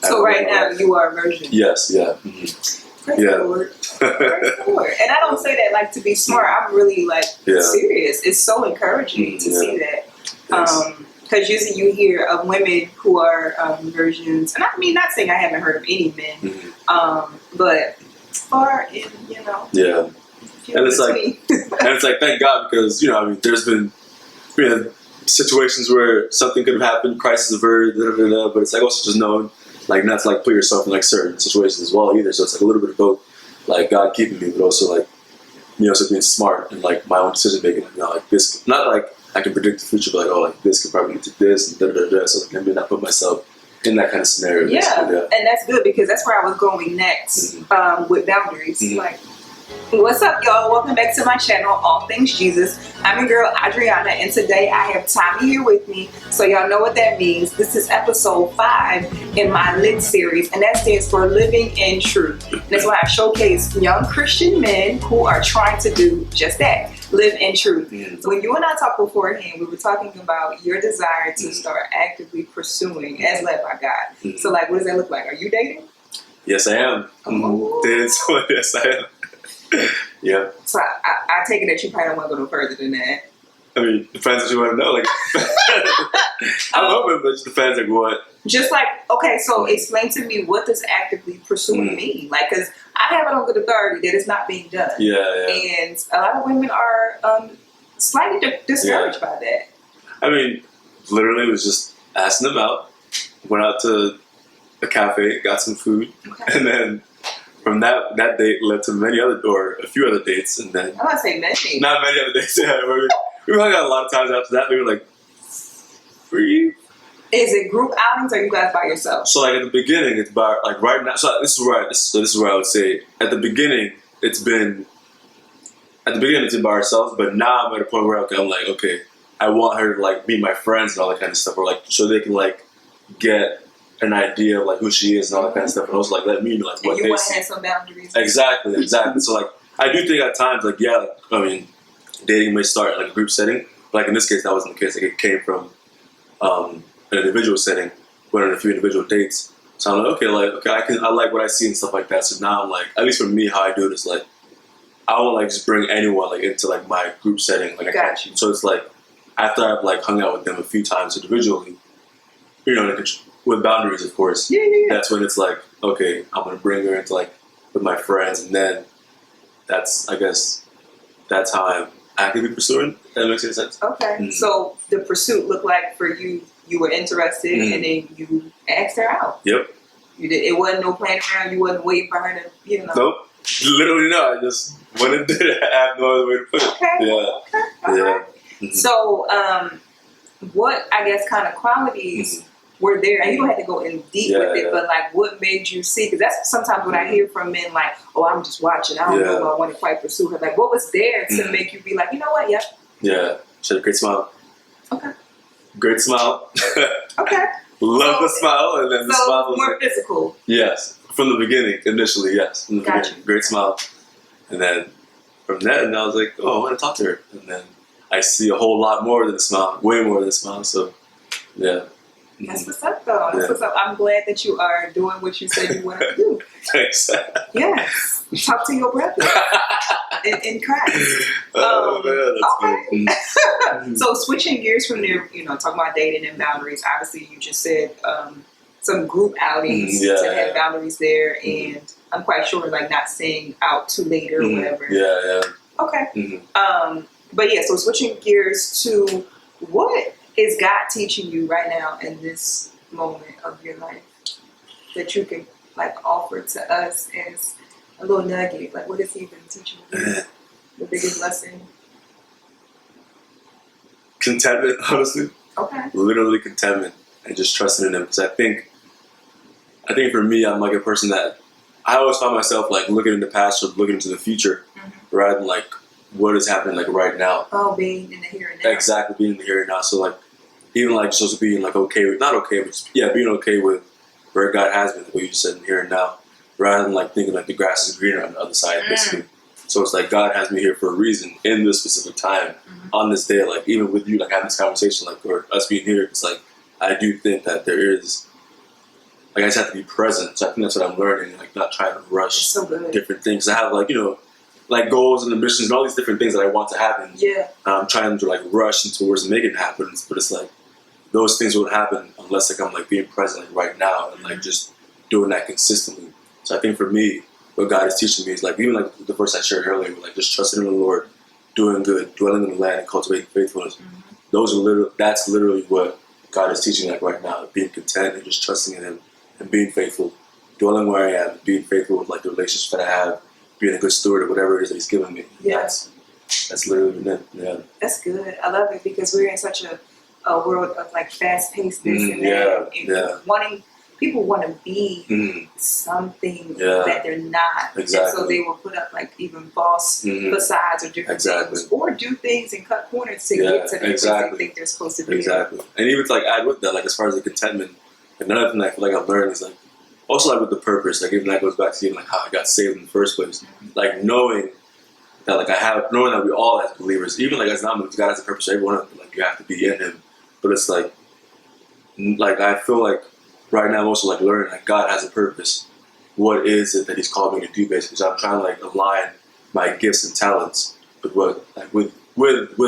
So right now you are a virgin. Yes, yeah. Mm-hmm. Praise the Lord. Praise the Lord. And I don't say that like to be smart. I'm really like serious. It's so encouraging to see that. Because usually you hear of women who are virgins, and I mean, not saying I haven't heard of any men, but far in, Yeah. And it's like, thank God, because, I mean, there's been situations where something could have happened, crisis averted, but it's like also just knowing, like, not to like put yourself in like certain situations as well either. So it's like a little bit of both, like God keeping me, but also like me also being smart and like my own decision making. Like this, not like I can predict the future, but like like this could probably lead to this and So like let me not put myself in that kind of scenario. Yeah, and that's good because that's where I was going next with boundaries. Like, what's up, y'all? Welcome back to my channel, All Things Jesus. I'm your girl, Adriana, and today I have Tomi here with me, so y'all know what that means. This is episode 5 in my L.I.T series, and that stands for Living in Truth. And that's why I showcase young Christian men who are trying to do just that, live in truth. So when you and I talked beforehand, we were talking about your desire to start actively pursuing as led by God. So like, what does that look like? Are you dating? Yes, I am. Dating someone, yes, I am. Yeah. So I take it that you probably don't want to go no further than that. I mean, depends what you want to know. Like, I'm open, but it depends like what. Just like, okay, so explain to me, what does actively pursuing mean? Like, because I have it on good authority that it's not being done. Yeah. And a lot of women are slightly discouraged by that. I mean, literally was just asking them out. Went out to a cafe, got some food, and then from that date led to a few other dates, and then I want to say many. Not many other dates. Yeah, we hung out a lot of times after that. We were like 3. Is it group outings or are you guys by yourself? So like at the beginning, it's about like right now. So this is where I would say at the beginning it's been by ourselves, but now I'm at a point where I'm like, okay, I want her to like meet my friends and all that kind of stuff, or like so they can like get an idea of like who she is and all that kind of stuff, and also like let me know like what you they want see. to have some boundaries. Exactly. So like I do think at times like I mean dating may start in like a group setting, but like in this case that wasn't the case. Like it came from an individual setting, went on a few individual dates. So I'm like I like what I see and stuff like that. So now I'm like, at least for me, how I do it is like I won't like just bring anyone like into like my group setting. Like Got you. So it's like after I've like hung out with them a few times individually, with boundaries, of course. Yeah. That's when it's like, okay, I'm gonna bring her into like with my friends, and then that's how I'm actively pursuing. That makes any sense. Okay. So the pursuit looked like for you were interested, and then you asked her out. Yep. You did. It wasn't no planning around. You wasn't waiting for her to, Nope. Literally not. I just went and did it. I have no other way to put it. Okay. Yeah. Okay. So, what I guess kind of qualities were there, and you don't have to go in deep with it, but like what made you see, because that's sometimes what I hear from men, like, oh, I'm just watching, I don't know if I want to quite pursue her. Like, what was there to make you be like, you know what, yeah, she had a great smile. Okay. Great smile. Okay. Love the smile, and then the smile was more physical. Yes, from the beginning, initially, yes. From the Gotcha. beginning, great smile. And then from that, and I was like, oh, I want to talk to her. And then I see a whole lot more than a smile, way more than a smile, so yeah. That's what's up, though. That's what's up. I'm glad that you are doing what you said you wanted to do. Thanks. Yes. Talk to your brother in Christ. Oh, man, that's okay. So switching gears from there, talking about dating and boundaries, obviously you just said some group outings to have boundaries there, and I'm quite sure like not staying out too late or whatever. Yeah. Okay. But yeah, so switching gears to what is God teaching you right now in this moment of your life that you can like offer to us as a little nugget? Like, what is He been teaching you? The biggest lesson? Contentment, honestly. Okay. Literally contentment and just trusting in Him. Because I think for me, I'm like a person that I always find myself like looking in the past or looking into the future rather than like what is happening like right now. Oh, being in the here and now. Exactly, being in the here and now. So like even like just being like okay with, not okay, but just, being okay with where God has me, what you just said in here and now, rather than like thinking like the grass is greener on the other side, basically. So it's like God has me here for a reason in this specific time, on this day, like even with you like having this conversation, like or us being here, it's like I do think that there is like I just have to be present. So I think that's what I'm learning, like not trying to rush different things. I have like, you know, like goals and ambitions and all these different things that I want to happen. Yeah. I'm trying to like rush towards making it happen, but it's like those things won't happen unless like I'm like being present like right now and like just doing that consistently. So I think for me, what God is teaching me is like even like the verse I shared earlier, like just trusting in the Lord, doing good, dwelling in the land, and cultivating faithfulness. That's literally what God is teaching like right now, being content and just trusting in Him and being faithful, dwelling where I am, being faithful with like the relationships that I have, being a good steward of whatever it is that He's given me. Yes. That's literally it. Yeah. That's good. I love it because we're in such a world of like fast-paced this and that. And people want to be something that they're not. Exactly. And so they will put up like even false facades or different things, or do things and cut corners to get to the place they think they're supposed to be. Exactly. And even to like add with that, like as far as the contentment, another thing I feel like I've learned is like also like with the purpose, like even that goes back to even like how I got saved in the first place. Like knowing that like knowing that we all as believers, even like as non-believers, God has a purpose for everyone of them. Like you have to be in Him. But it's like I feel like right now I'm also like learning like God has a purpose. What is it that He's called me to do basically? So I'm trying to like align my gifts and talents with what like with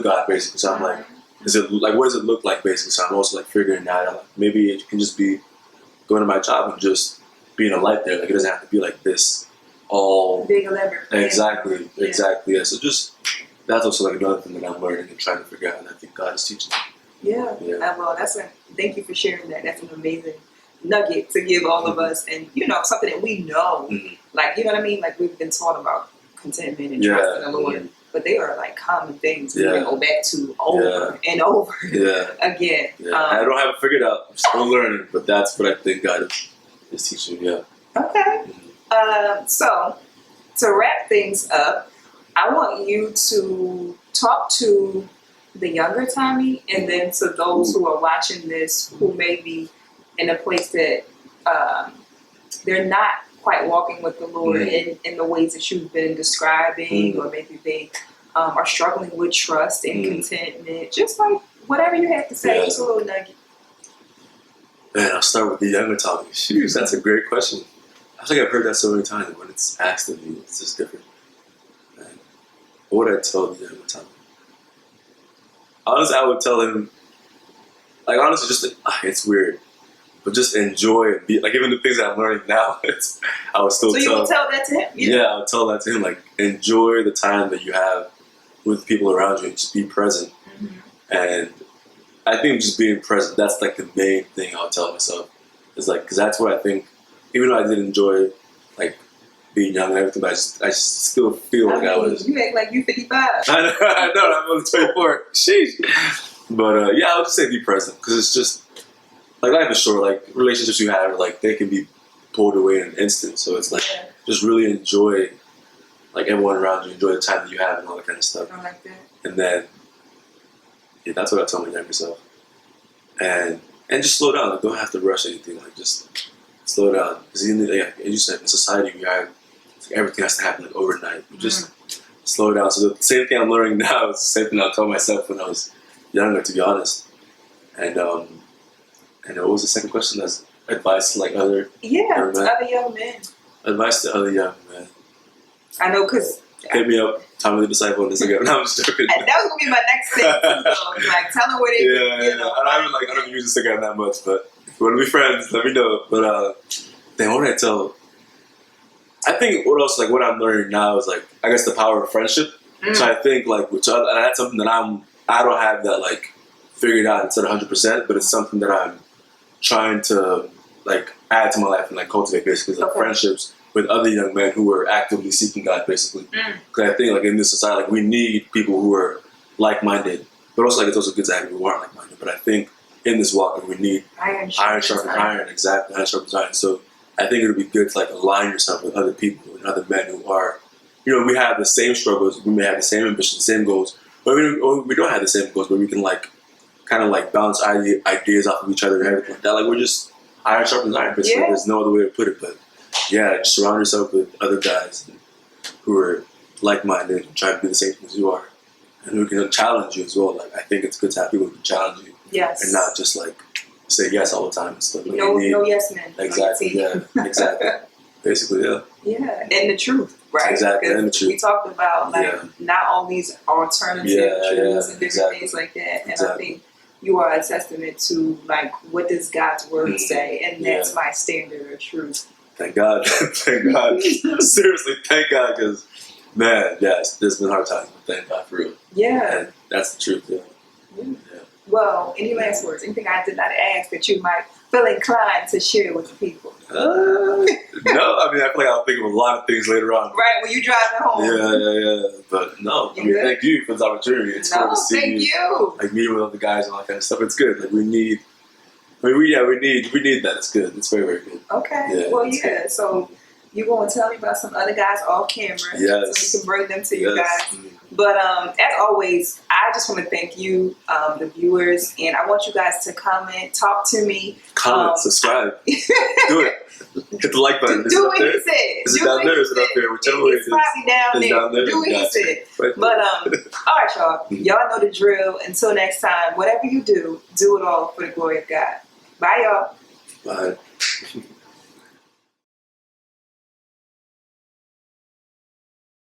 God basically. So I'm like, what does it look like basically? So I'm also like figuring that out. Like, maybe it can just be going to my job and just being a light there. Like it doesn't have to be like this all big elaborate. Exactly. Yeah. So just that's also like another thing that I'm learning and trying to figure out, and I think God is teaching me. Yeah. Well, thank you for sharing that. That's an amazing nugget to give all of us, and you know, something that we know, like, you know what I mean? Like we've been taught about contentment and trust in the Lord, but they are like common things we can go back to over and over again. I don't have it figured out. I'm still learning, but that's what I think God is teaching me. Okay. So to wrap things up, I want you to talk to the younger Tomi, and then to those who are watching this who may be in a place that they're not quite walking with the Lord in the ways that you've been describing, or maybe they are struggling with trust and contentment. Just like whatever you have to say, just a little nugget. Man, I'll start with the younger Tomi. Shoot, that's a great question. I think I've heard that so many times. When it's asked of me, it's just different. Man, what would I tell the younger Tomi? Honestly, I would tell him, like, honestly, just, it's weird, but just enjoy and be, like, even the things that I'm learning now, I would still tell. So you would tell that to him? Yeah, I would tell that to him, like, enjoy the time that you have with people around you and just be present. And I think just being present, that's, like, the main thing I'll tell myself. Is like, because that's what I think, even though I did enjoy, like, being young and everything, but I just still feel like I was. You act like you 55. I know, I'm only 24. Sheesh. But I would just say be present, because it's just, like, life is short. Like, relationships you have, like, they can be pulled away in an instant. So it's like, just really enjoy, like, everyone around you, enjoy the time that you have and all that kind of stuff. I like that. And then, that's what I tell my younger self. And just slow down. Like, don't have to rush anything. Like, just slow down. Because as you said, in society, we are, everything has to happen like overnight. Just slow down. So the same thing I'm learning now is the same thing I told myself when I was younger, to be honest. And what was the second question? That's advice to like other young men. Other young men. Advice to other young men. I know, because hit me up, Tomi the Disciple on Instagram. No, I'm just joking. That was gonna be my next thing too, though. Like, tell them where they can, I don't use Instagram that much, but if you want to be friends, let me know. But then what did I tell? I think what I'm learning now is like, I guess the power of friendship. So I think like, and that's something that I don't have that like figured out until 100%, but it's something that I'm trying to like add to my life and like cultivate basically, like friendships with other young men who are actively seeking God basically. Because I think like in this society, like we need people who are like-minded, but also like it's also good to have people who aren't like-minded. But I think in this walk, like, we need iron sharpens iron, exactly, iron sharpens iron. So I think it would be good to like align yourself with other people and other men who are, we have the same struggles, we may have the same ambitions, the same goals, but we don't have the same goals, but we can like kind of like bounce ideas off of each other and everything like that. Like we're just iron sharpens iron, basically. There's no other way to put it, but just surround yourself with other guys who are like-minded and trying to do the same things you are, and who can challenge you as well. Like I think it's good to have people who can challenge you, and not just like say yes all the time and stuff. No yes men. Exactly. Yeah. Exactly. Basically, yeah. Yeah, and the truth, right? Exactly, and the truth. We talked about not all these alternative truths and different things like that, and I think you are a testament to like what does God's word say, and that's my standard of truth. Thank God, thank God. Seriously, thank God, because man, yes, there's been hard times, but thank God for real. Yeah, and that's the truth. Yeah. Well, any last words? Anything I did not ask that you might feel inclined to share with the people? No, I mean, I feel like I'll think of a lot of things later on. Right, when you driving home. Yeah. But no, I mean, thank you for this opportunity. It's cool to see you. Like meeting with other guys and all that kind of stuff. It's good. Like we need that. It's good. It's very, very good. Okay. Yeah, So you're going to tell me about some other guys off camera. Yes. So we can bring them to you guys. But as always, I just want to thank you, the viewers, and I want you guys to comment, talk to me. Comment, subscribe. Do it. Hit the like button. Do what he said. Is it down there or is it up there? Whichever way it is. It's probably down there. Do what he said. Right. But, all right, y'all. Y'all know the drill. Until next time, whatever you do it all for the glory of God. Bye, y'all. Bye.